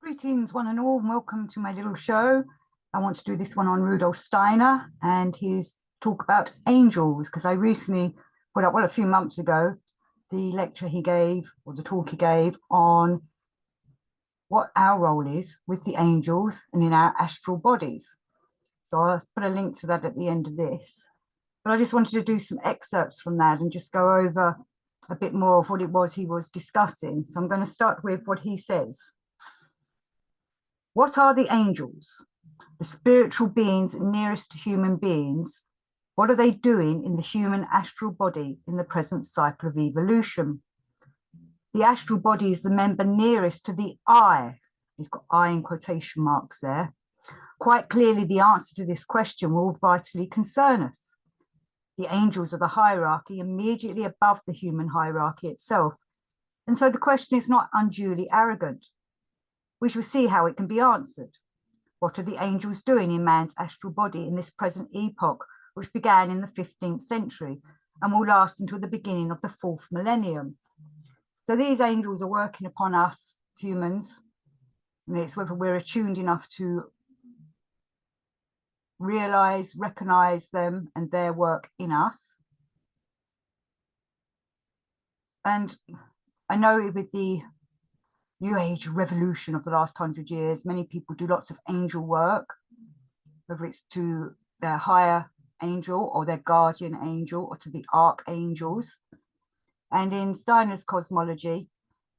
Greetings, one and all, and welcome to my little show. I want to do this one on Rudolf Steiner and his talk about angels, because I recently put up, well, a few months ago, the lecture he gave, or the talk he gave, on what our role is with the angels and in our astral bodies. So I'll put a link to that at the end of this. But I just wanted to do some excerpts from that and just go over a bit more of what it was he was discussing. So I'm going to start with what he says. What are the angels? The spiritual beings nearest to human beings. What are they doing in the human astral body in the present cycle of evolution? The astral body is the member nearest to the I. He's got I in quotation marks there. Quite clearly, the answer to this question will vitally concern us. The angels are the hierarchy immediately above the human hierarchy itself. And so the question is not unduly arrogant. We shall see how it can be answered. What are the angels doing in man's astral body in this present epoch, which began in the 15th century and will last until the beginning of the 4th millennium? So these angels are working upon us humans, and it's whether we're attuned enough to realize, recognize them and their work in us. And I know with the New Age revolution of the last 100 years, many people do lots of angel work, whether it's to their higher angel or their guardian angel or to the archangels. And in Steiner's cosmology,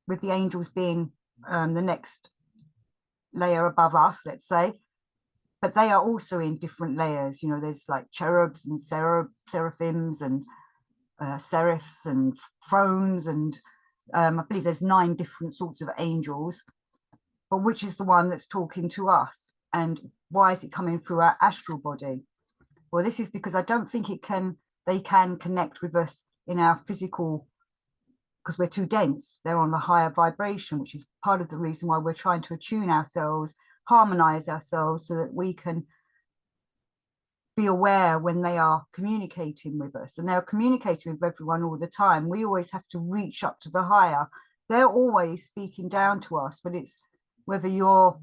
with the angels being the next layer above us, let's say, but they are also in different layers. You know, there's like cherubs and seraphims and seraphs and thrones, and I believe there's 9 different sorts of angels, but which is the one that's talking to us, and why is it coming through our astral body? Well, this is because I don't think they can connect with us in our physical, because we're too dense. They're on the higher vibration, which is part of the reason why we're trying to attune ourselves, harmonize ourselves, so that we can be aware when they are communicating with us. And they're communicating with everyone all the time. We always have to reach up to the higher. They're always speaking down to us, but it's whether you're,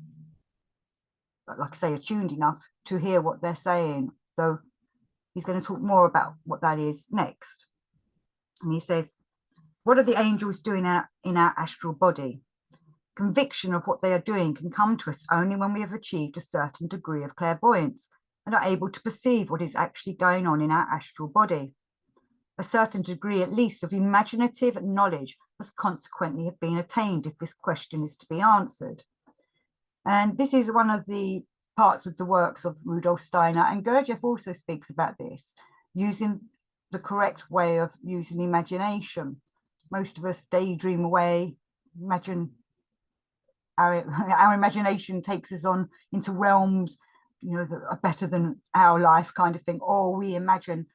like I say, attuned enough to hear what they're saying. So he's going to talk more about what that is next. And he says, what are the angels doing in our astral body? Conviction of what they are doing can come to us only when we have achieved a certain degree of clairvoyance and are able to perceive what is actually going on in our astral body. A certain degree, at least, of imaginative knowledge must consequently have been attained if this question is to be answered. And this is one of the parts of the works of Rudolf Steiner, and Gurdjieff also speaks about this, using the correct way of using imagination. Most of us daydream away, imagine our imagination takes us on into realms, you know, that are better than our life kind of thing, or we imagine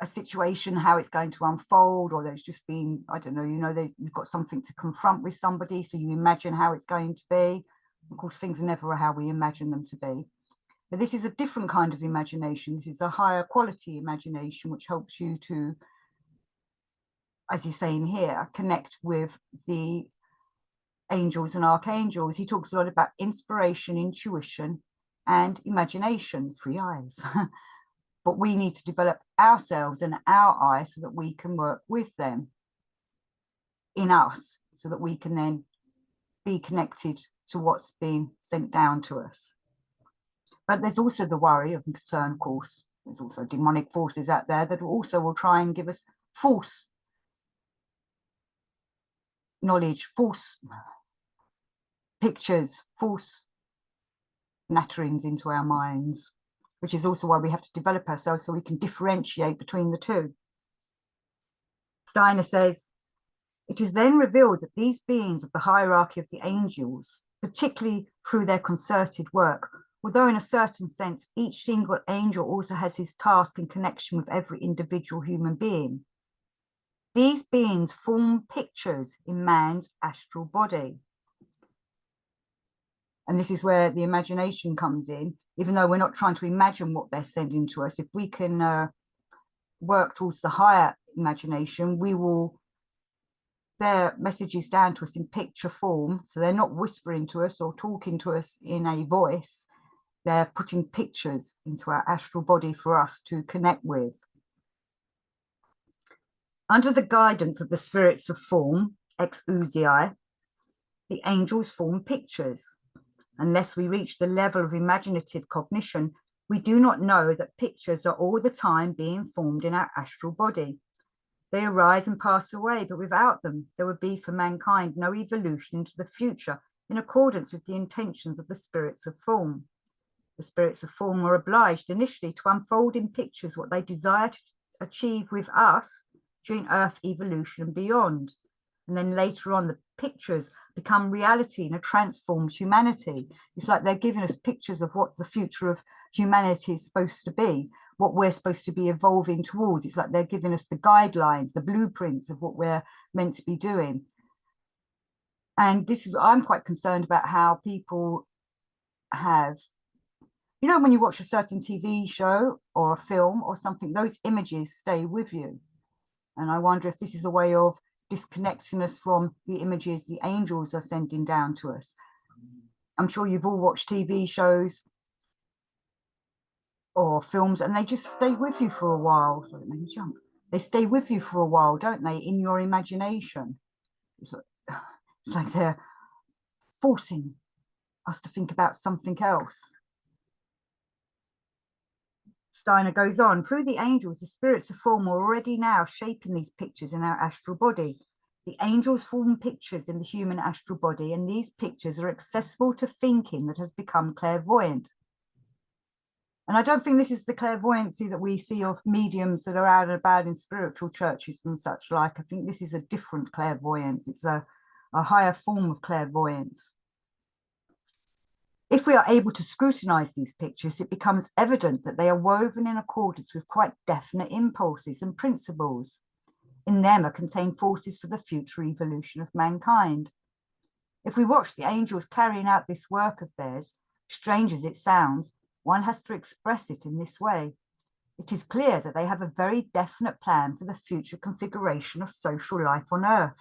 a situation, how it's going to unfold, or there's just been, I don't know, you know, you've got something to confront with somebody, so you imagine how it's going to be. Of course, things are never how we imagine them to be. But this is a different kind of imagination. This is a higher quality imagination, which helps you to, as he's saying here, connect with the angels and archangels. He talks a lot about inspiration, intuition, and imagination, 3 eyes. But we need to develop ourselves and our eyes so that we can work with them in us, so that we can then be connected to what's being sent down to us. But there's also the worry of concern, of course. There's also demonic forces out there that also will try and give us false knowledge, false pictures, false natterings into our minds, which is also why we have to develop ourselves so we can differentiate between the two. Steiner says, it is then revealed that these beings of the hierarchy of the angels, particularly through their concerted work, although in a certain sense, each single angel also has his task in connection with every individual human being. These beings form pictures in man's astral body. And this is where the imagination comes in. Even though we're not trying to imagine what they're sending to us, if we can work towards the higher imagination, their messages down to us in picture form, so they're not whispering to us or talking to us in a voice, they're putting pictures into our astral body for us to connect with. Under the guidance of the spirits of form, exousiae, the angels form pictures. Unless we reach the level of imaginative cognition, we do not know that pictures are all the time being formed in our astral body. They arise and pass away, but without them, there would be for mankind no evolution into the future in accordance with the intentions of the spirits of form. The spirits of form were obliged initially to unfold in pictures what they desire to achieve with us during Earth evolution and beyond. And then later on, the pictures become reality in a transformed humanity. It's like they're giving us pictures of what the future of humanity is supposed to be, what we're supposed to be evolving towards. It's like they're giving us the guidelines, the blueprints of what we're meant to be doing. And this is, I'm quite concerned about how people have, you know, when you watch a certain TV show or a film or something, those images stay with you. And I wonder if this is a way of disconnecting us from the images the angels are sending down to us. I'm sure you've all watched TV shows or films, and they just stay with you for a while. So it made me jump. They stay with you for a while, don't they, in your imagination? It's like they're forcing us to think about something else. Steiner goes on, through the angels, the spirits of form are already now shaping these pictures in our astral body. The angels form pictures in the human astral body, and these pictures are accessible to thinking that has become clairvoyant. And I don't think this is the clairvoyancy that we see of mediums that are out and about in spiritual churches and such like. I think this is a different clairvoyance. It's a higher form of clairvoyance. If we are able to scrutinize these pictures, it becomes evident that they are woven in accordance with quite definite impulses and principles. In them are contained forces for the future evolution of mankind. If we watch the angels carrying out this work of theirs, strange as it sounds, one has to express it in this way. It is clear that they have a very definite plan for the future configuration of social life on Earth.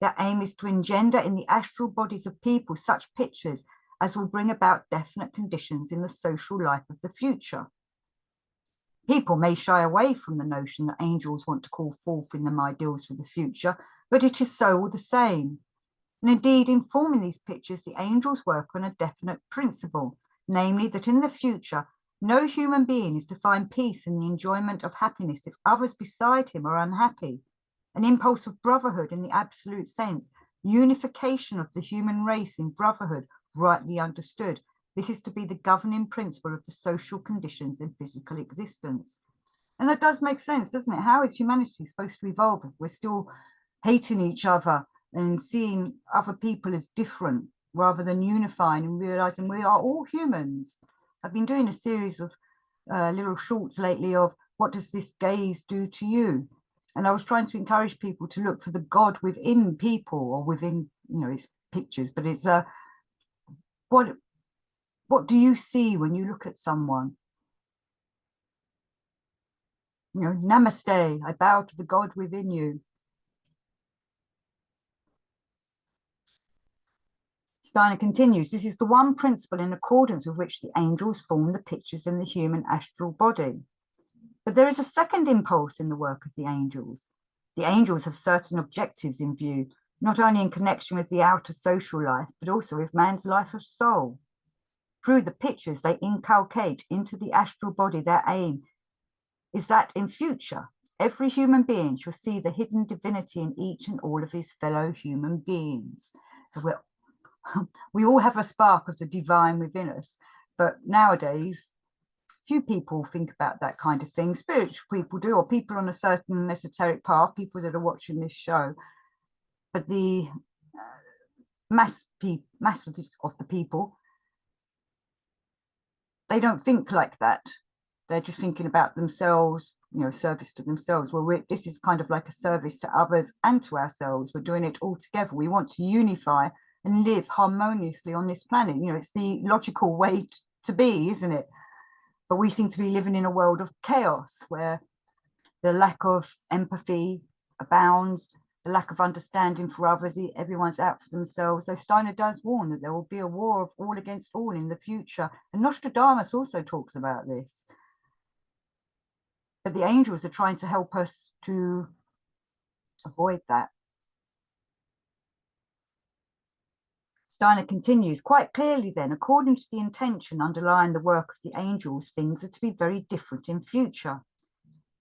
Their aim is to engender in the astral bodies of people such pictures as will bring about definite conditions in the social life of the future. People may shy away from the notion that angels want to call forth in them ideals for the future, but it is so all the same. And indeed, in forming these pictures, the angels work on a definite principle, namely that in the future, no human being is to find peace in the enjoyment of happiness if others beside him are unhappy. An impulse of brotherhood in the absolute sense, unification of the human race in brotherhood, rightly understood. This is to be the governing principle of the social conditions in physical existence. And that does make sense, doesn't it? How is humanity supposed to evolve if we're still hating each other and seeing other people as different rather than unifying and realizing we are all humans? I've been doing a series of little shorts lately of what does this gaze do to you? And I was trying to encourage people to look for the God within people or within, you know, it's pictures, but it's what do you see when you look at someone? You know, namaste, I bow to the God within you. Steiner continues, this is the one principle in accordance with which the angels form the pictures in the human astral body. But there is a second impulse in the work of the angels. The angels have certain objectives in view, not only in connection with the outer social life, but also with man's life of soul. Through the pictures, they inculcate into the astral body their aim is that in future, every human being shall see the hidden divinity in each and all of his fellow human beings. So we all have a spark of the divine within us, but nowadays, few people think about that kind of thing. Spiritual people do, or people on a certain esoteric path, people that are watching this show. But the mass of the people, they don't think like that. They're just thinking about themselves, you know, service to themselves. Well, this is kind of like a service to others and to ourselves. We're doing it all together. We want to unify and live harmoniously on this planet. You know, it's the logical way to be, isn't it? But we seem to be living in a world of chaos where the lack of empathy abounds, the lack of understanding for others, everyone's out for themselves. So Steiner does warn that there will be a war of all against all in the future. And Nostradamus also talks about this. But the angels are trying to help us to avoid that. Steiner continues, quite clearly then, according to the intention underlying the work of the angels, things are to be very different in future.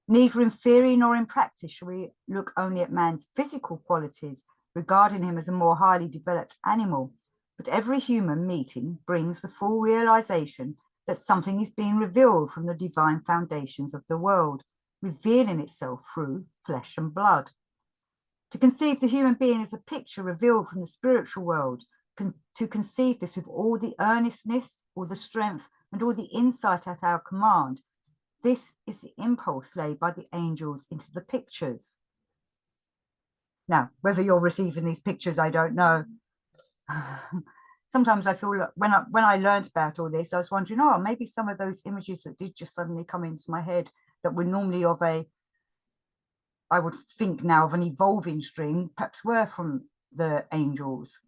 Neither in theory nor in practice shall we look only at man's physical qualities, regarding him as a more highly developed animal, but every human meeting brings the full realization that something is being revealed from the divine foundations of the world, revealing itself through flesh and blood. To conceive the human being as a picture revealed from the spiritual world, to conceive this with all the earnestness, all the strength, and all the insight at our command, this is the impulse laid by the angels into the pictures. Now, whether you're receiving these pictures, I don't know. Sometimes I feel like when I learned about all this, I was wondering, oh, maybe some of those images that did just suddenly come into my head that were normally of I would think now of an evolving string, perhaps were from the angels.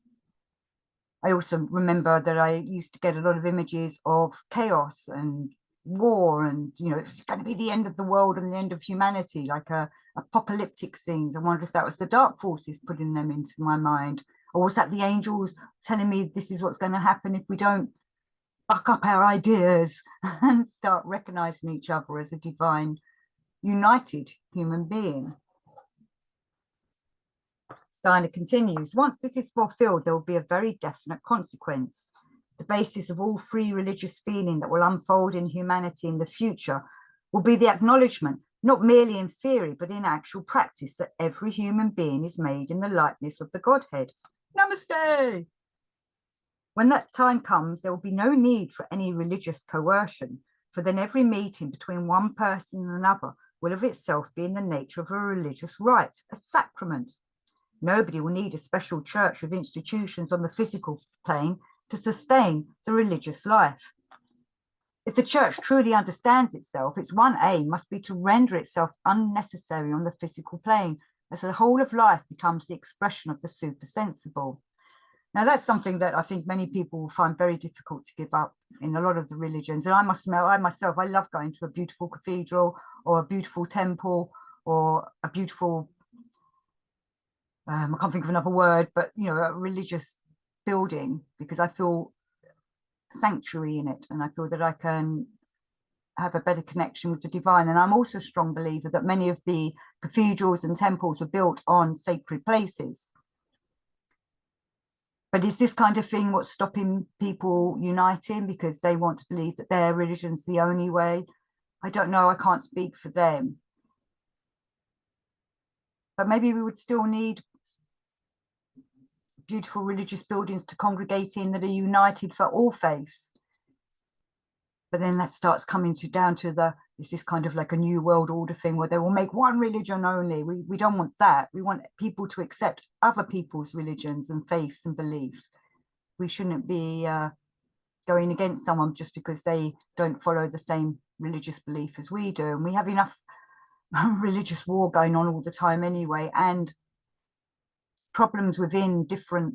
I also remember that I used to get a lot of images of chaos and war, and it's going to be the end of the world and the end of humanity, like apocalyptic scenes. I wonder if that was the dark forces putting them into my mind, or was that the angels telling me this is what's going to happen if we don't buck up our ideas and start recognizing each other as a divine, united human being. Steiner continues, once this is fulfilled, there will be a very definite consequence. The basis of all free religious feeling that will unfold in humanity in the future will be the acknowledgement, not merely in theory, but in actual practice, that every human being is made in the likeness of the Godhead. Namaste! When that time comes, there will be no need for any religious coercion, for then every meeting between one person and another will of itself be in the nature of a religious rite, a sacrament. Nobody will need a special church with institutions on the physical plane to sustain the religious life. If the church truly understands itself, its one aim must be to render itself unnecessary on the physical plane, as the whole of life becomes the expression of the supersensible. Now, that's something that I think many people will find very difficult to give up in a lot of the religions. And I must admit, I myself, I love going to a beautiful cathedral or a beautiful temple or a beautiful I can't think of another word, but a religious building, because I feel sanctuary in it, and I feel that I can have a better connection with the divine. And I'm also a strong believer that many of the cathedrals and temples were built on sacred places. But is this kind of thing what's stopping people uniting because they want to believe that their religion's the only way? I don't know. I can't speak for them. But maybe we would still need beautiful religious buildings to congregate in that are united for all faiths. But then that starts coming down to is this kind of like a new world order thing where they will make one religion only. We don't want that. We want people to accept other people's religions and faiths and beliefs. We shouldn't be going against someone just because they don't follow the same religious belief as we do. And we have enough religious war going on all the time anyway, and problems within different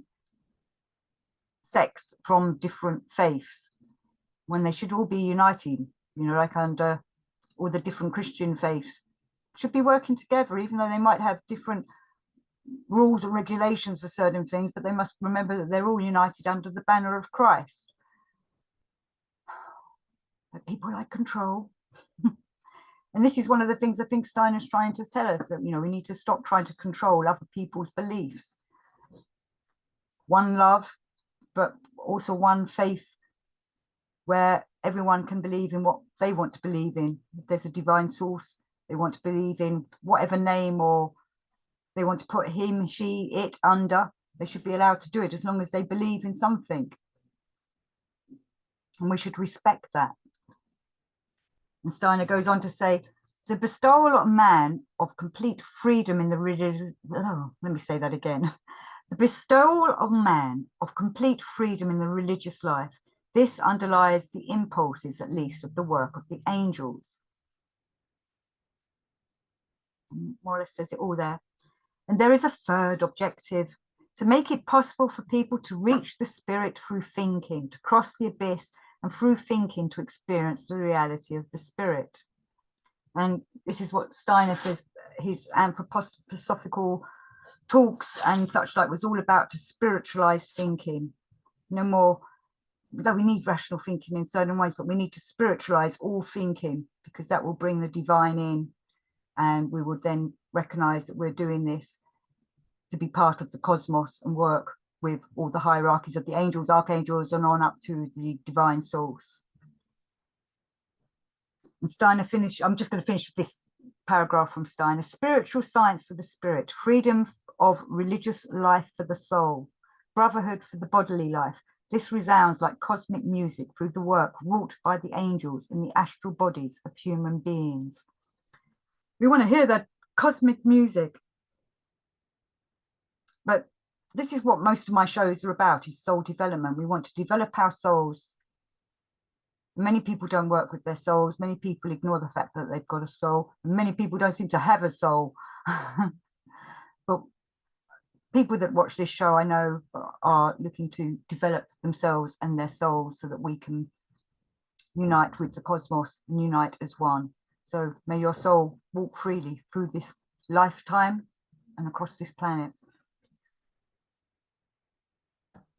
sects from different faiths, when they should all be united, like under all the different Christian faiths should be working together, even though they might have different rules and regulations for certain things, but they must remember that they're all united under the banner of Christ. But people like control. And this is one of the things I think Steiner's trying to tell us, that, we need to stop trying to control other people's beliefs. One love, but also one faith where everyone can believe in what they want to believe in. If there's a divine source, they want to believe in whatever name, or they want to put him, she, it under, they should be allowed to do it as long as they believe in something. And we should respect that. And Steiner goes on to say, the bestowal on man of complete freedom in the religion, let me say that again. The bestowal on man of complete freedom in the religious life, this underlies the impulses, at least, of the work of the angels. And more or less says it all there. And there is a third objective: to make it possible for people to reach the spirit through thinking, to cross the abyss, and through thinking to experience the reality of the spirit. And this is what Steiner says his anthroposophical talks and such like was all about, to spiritualize thinking. No more, though we need rational thinking in certain ways, but we need to spiritualize all thinking, because that will bring the divine in, and we will then recognize that we're doing this to be part of the cosmos and work with all the hierarchies of the angels, archangels, and on up to the divine source. And Steiner finished, I'm just going to finish with this paragraph from Steiner: spiritual science for the spirit, freedom of religious life for the soul, brotherhood for the bodily life. This resounds like cosmic music through the work wrought by the angels in the astral bodies of human beings. We want to hear that cosmic music. But this is what most of my shows are about, is soul development. We want to develop our souls. Many people don't work with their souls. Many people ignore the fact that they've got a soul. Many people don't seem to have a soul. But people that watch this show, I know, are looking to develop themselves and their souls so that we can unite with the cosmos and unite as one. So may your soul walk freely through this lifetime and across this planet.